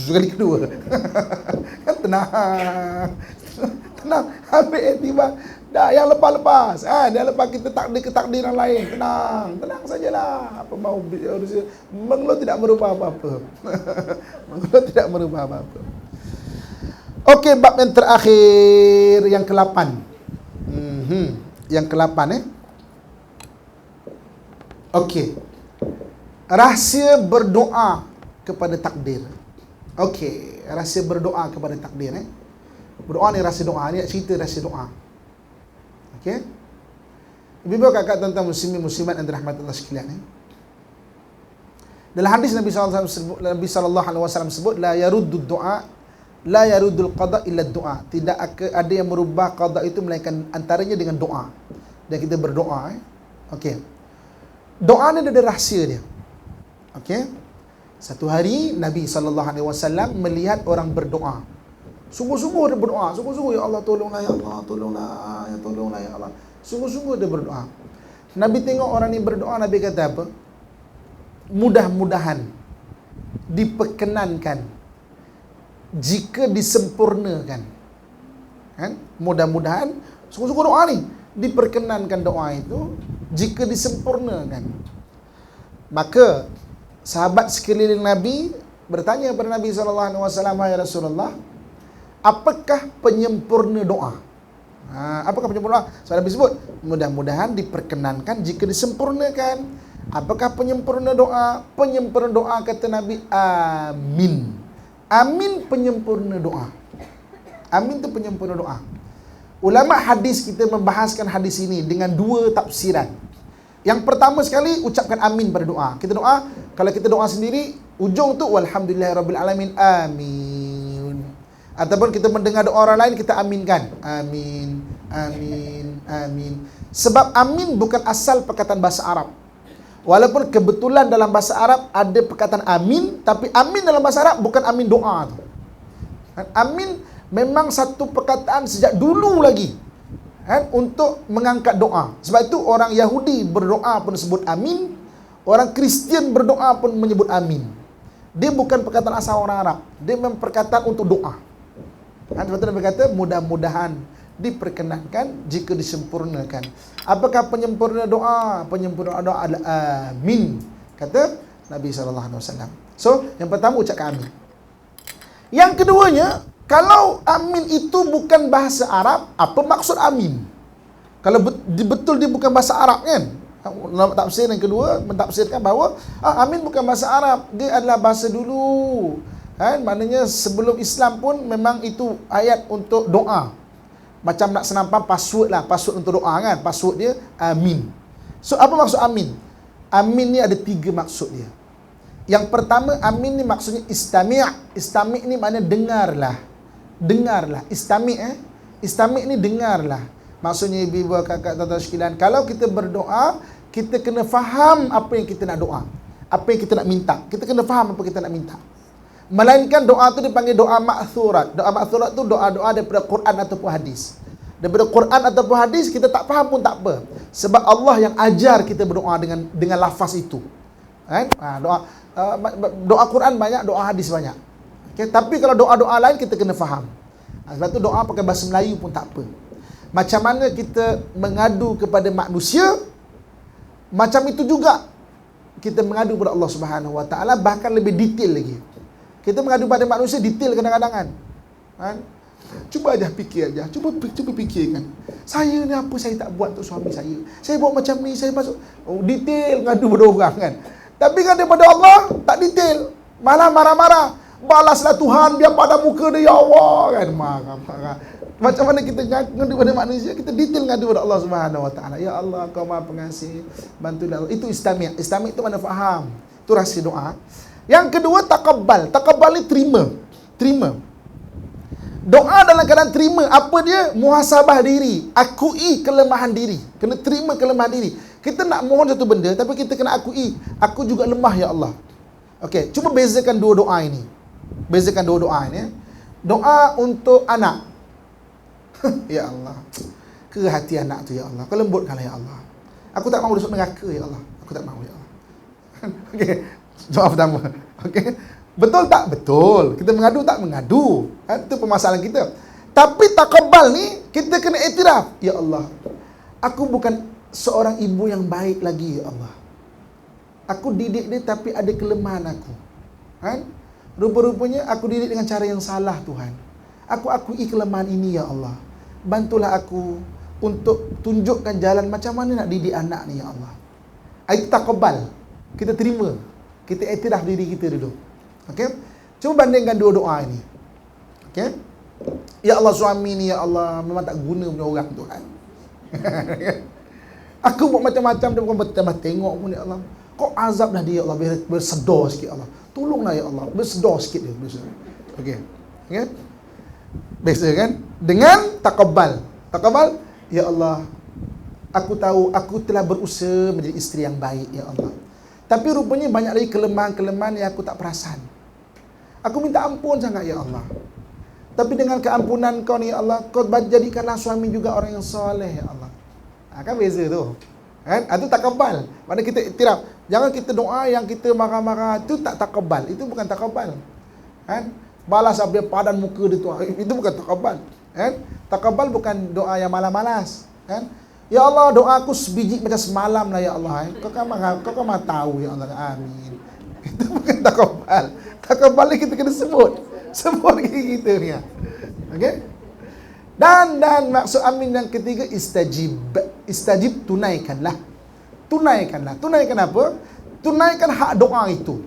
Kali kedua. Tenang. Ambil iktibar. Dah, yang lepas-lepas. Yang lepas kita takdir-takdiran lain. Tenang sajalah. Apa mau mengeluh tidak merubah apa-apa. Mengeluh tidak merubah apa-apa. Okey, bab yang terakhir, yang ke-8. Yang ke-8 Okey. Rahsia berdoa kepada takdir. Okey, rahsia berdoa kepada takdir Berdoa ni rahsia doa, ni cerita rahsia doa. Okey. Ibu-ibu, kakak, tuan-tuan muslimin muslimat yang dirahmati Allah sekalian dalam hadis Nabi sallallahu alaihi wasallam sebut la yaruddud du'a la yaruddul qada illa du'a. Tidak ada yang merubah qada itu melainkan antaranya dengan doa. Dan kita berdoa Okey. Doa ni ada rahsia dia. Okey. Satu hari Nabi sallallahu alaihi wasallam melihat orang berdoa. Sungguh-sungguh dia berdoa. Sungguh-sungguh, ya Allah tolonglah, ya Allah tolonglah, ya tolonglah, ya Allah. Sungguh-sungguh dia berdoa. Nabi tengok orang ni berdoa, Nabi kata apa? Mudah-mudahan diperkenankan jika disempurnakan. Kan? Mudah-mudahan sungguh-sungguh doa ni diperkenankan doa itu jika disempurnakan. Maka sahabat sekeliling Nabi bertanya kepada Nabi SAW, "Ya Rasulullah, apakah penyempurna doa?" Apakah penyempurna doa? So, Nabi sebut, mudah-mudahan diperkenankan jika disempurnakan. Apakah penyempurna doa? Penyempurna doa, kata Nabi, amin. Amin penyempurna doa. Amin itu penyempurna doa. Ulama hadis kita membahaskan hadis ini dengan dua tafsiran. Yang pertama sekali, ucapkan amin pada doa. Kita doa, kalau kita doa sendiri, ujung tu walhamdulillahirabbil alamin, amin. Ataupun kita mendengar doa orang lain, kita aminkan, amin, amin, amin. Sebab amin bukan asal perkataan bahasa Arab. Walaupun kebetulan dalam bahasa Arab ada perkataan amin, tapi amin dalam bahasa Arab bukan amin doa tu. Amin memang satu perkataan sejak dulu lagi untuk mengangkat doa. Sebab itu orang Yahudi berdoa pun sebut amin, orang Kristian berdoa pun menyebut amin. Dia bukan perkataan asal orang Arab, dia memang perkataan untuk doa. Sebab itu Nabi kata, mudah-mudahan diperkenankan jika disempurnakan. Apakah penyempurna doa? Penyempurna doa adalah amin, kata Nabi SAW. So, yang pertama ucapkan amin. Yang keduanya, kalau amin itu bukan bahasa Arab, apa maksud amin? Kalau betul dia bukan bahasa Arab kan? Tafsir yang kedua mentafsirkan bahawa amin bukan bahasa Arab, dia adalah bahasa dulu. Maknanya sebelum Islam pun memang itu ayat untuk doa. Macam nak senampang password lah, password untuk doa kan, password dia amin. So apa maksud amin? Amin ni ada 3 maksud dia. Yang pertama, amin ni maksudnya istami'. Istami' ni maknanya dengarlah. Dengarlah. Istami' Istami' ni dengarlah. Maksudnya ibu-ibu, kakak, tuan-tuan sekalian, kalau kita berdoa, kita kena faham apa yang kita nak doa, apa yang kita nak minta. Kita kena faham apa kita nak minta. Melainkan doa tu dipanggil doa ma'thurat. Doa ma'thurat tu doa-doa daripada Quran ataupun hadis. Daripada Quran ataupun hadis kita tak faham pun tak apa. Sebab Allah yang ajar kita berdoa dengan lafaz itu. Doa Quran banyak, doa hadis banyak. Okay? Tapi kalau doa-doa lain kita kena faham. Sebab tu doa pakai bahasa Melayu pun tak apa. Macam mana kita mengadu kepada manusia, macam itu juga kita mengadu kepada Allah Subhanahu Wa Taala, bahkan lebih detail lagi. Kita mengadu pada manusia detail kadang-kadang kan. Cuba aja fikir aja. Cuba fikirkan. Saya ni apa saya tak buat untuk suami saya? Saya buat macam ni, saya masuk detail ngadu pada orang kan. Tapi kan daripada Allah tak detail. Malah marah-marah. Balaslah Tuhan dia pada muka dia, ya Allah kan. Marah. Macam mana kita ngadu pada manusia, kita detail ngadu pada Allah Subhanahu Wa Taala. Ya Allah, Kau Maha Pengasih, bantulah. Itu istami'. Istami' itu mana faham. Itu rahsia doa. Yang kedua, taqabbal. Taqabbal ni terima. Doa dalam keadaan terima. Apa dia? Muhasabah diri. Akui kelemahan diri. Kena terima kelemahan diri. Kita nak mohon satu benda, tapi kita kena akui. Aku juga lemah, ya Allah. Okey, cuba bezakan dua doa ini. Bezakan dua doa ini. Doa untuk anak. Ya Allah, ke hati anak tu, ya Allah. Kau lembutkanlah, ya Allah. Aku tak mahu duduk neraka, ya Allah. Aku tak mahu, ya Allah. Okey. Doa pertama. Okey. Betul tak? Betul. Kita mengadu tak? Mengadu. Itu permasalahan kita. Tapi taqabbal ni kita kena iktiraf. Ya Allah, aku bukan seorang ibu yang baik lagi, ya Allah. Aku didik dia tapi ada kelemahan aku. Rupa-rupanya aku didik dengan cara yang salah, Tuhan. Aku akui kelemahan ini ya Allah. Bantulah aku untuk tunjukkan jalan macam mana nak didik anak ni ya Allah. Itu taqabbal. Kita terima. Kita iktiraf diri kita dulu. Okey? Cuba bandingkan dua doa ini. Okey? Ya Allah, suami ni ya Allah memang tak guna punya orang Tuhan. Aku buat macam-macam dia bukan betul tengok pun ya Allah. Kok azab dah dia ya Allah, bersedar sikit Allah. Tolonglah ya Allah, bersedar sikit dia biasa. Okey. Okey? Biasa kan? Dengan taqabbal. Taqabbal, ya Allah, aku tahu aku telah berusaha menjadi isteri yang baik ya Allah. Tapi rupanya banyak lagi kelemahan-kelemahan yang aku tak perasan. Aku minta ampun sangat ya Allah. Tapi dengan keampunan kau ni ya Allah, kau jadikanlah suami juga orang yang soleh ya Allah. Kan beza tu. Kan? Itu taqabbal. Mana kita iktiraf. Jangan kita doa yang kita marah-marah, itu tak taqabbal. Itu bukan taqabbal. Kan? Balas dia padan muka dia tu. Itu bukan taqabbal. Kan? Taqabbal bukan doa yang malas-malas. Kan? Ya Allah, doa aku sebiji macam semalam lah ya Allah. Kau kan maha tahu ya Allah. Amin. Itu bukan taqabbal. Taqabbal ni kita kena sebut. Sebut kita ni. Okey? Dan maksud amin yang ketiga, istajib. Istajib, tunaikanlah. Tunaikanlah. Tunaikan apa? Tunaikan hak doa itu.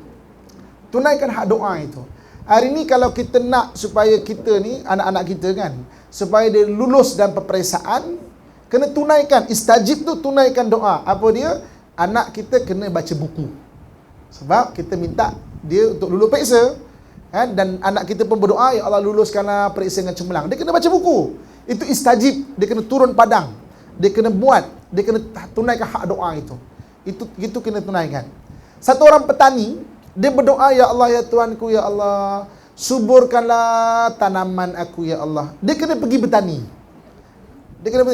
Tunaikan hak doa itu. Hari ni kalau kita nak supaya kita ni, anak-anak kita kan, supaya dia lulus dalam peperiksaan, kena tunaikan. Istajib tu tunaikan doa. Apa dia? Anak kita kena baca buku. Sebab kita minta dia untuk lulus periksa. Dan anak kita pun berdoa, ya Allah luluskanlah periksa dengan cemerlang. Dia kena baca buku. Itu istajib. Dia kena turun padang. Dia kena buat. Dia kena tunaikan hak doa itu. Itu kena tunaikan. Satu orang petani, dia berdoa, ya Allah ya Tuhanku ya Allah, suburkanlah tanaman aku ya Allah. Dia kena pergi bertani.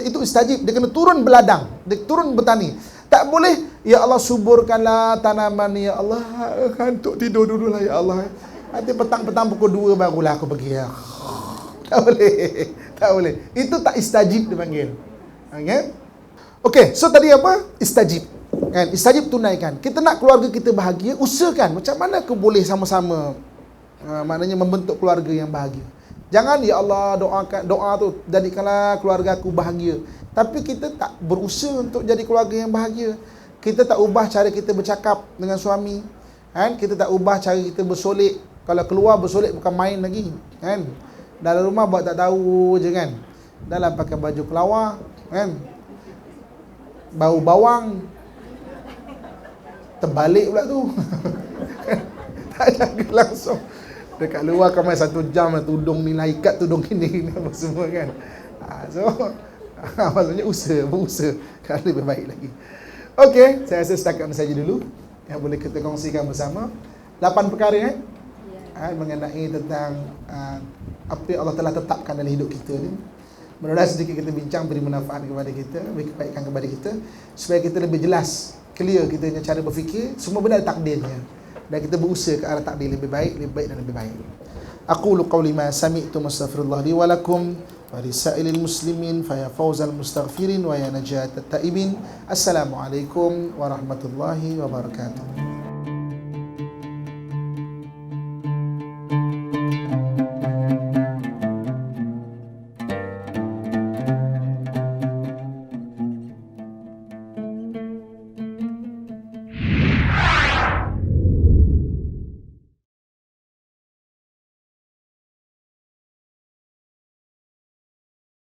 Itu istajib. Dia kena turun beladang. Dia turun bertani. Tak boleh, ya Allah suburkanlah tanaman ya Allah. Kantuk tidur dululah ya Allah. Nanti petang-petang pukul 2 barulah aku pergi. Tak boleh. Tak boleh. Itu tak istajib dipanggil. Okay? Okey, so tadi apa? Istajib. Kan? Istajib tunaikan. Kita nak keluarga kita bahagia, usahakan. Macam mana aku boleh sama-sama maknanya membentuk keluarga yang bahagia. Jangan, ya Allah, doa tu jadikanlah keluarga aku bahagia. Tapi kita tak berusaha untuk jadi keluarga yang bahagia. Kita tak ubah cara kita bercakap dengan suami. Kan? Kita tak ubah cara kita bersolek. Kalau keluar bersolek bukan main lagi. Kan? Dalam rumah buat tak tahu je kan. Dalam pakai baju kelawar. Kan? Bau bawang. Terbalik pula tu. Tak jaga langsung. Dekat luar kau main 1 jam tudung ni lah, ikat tudung ini apa semua kan. So maksudnya berusaha kalau lebih baik lagi. Okey, saya rasa setakat ini saja dulu yang boleh kita kongsikan bersama. 8 perkara mengenai tentang apa yang Allah telah tetapkan dalam hidup kita ni. Mudah-mudahan sedikit kita bincang beri manfaat kepada kita, beri kebaikan kepada kita, supaya kita lebih jelas, clear kita punya cara berfikir. Semua benda ada takdirnya, dan kita berusaha ke arah takdir lebih baik dan lebih baik. Aqulu qawli ma sami'tu astaghfirullah li wa lakum wa lisailil muslimin fa ya fawzal mustaghfirin wa ya najatat taibin. Assalamualaikum warahmatullahi wabarakatuh.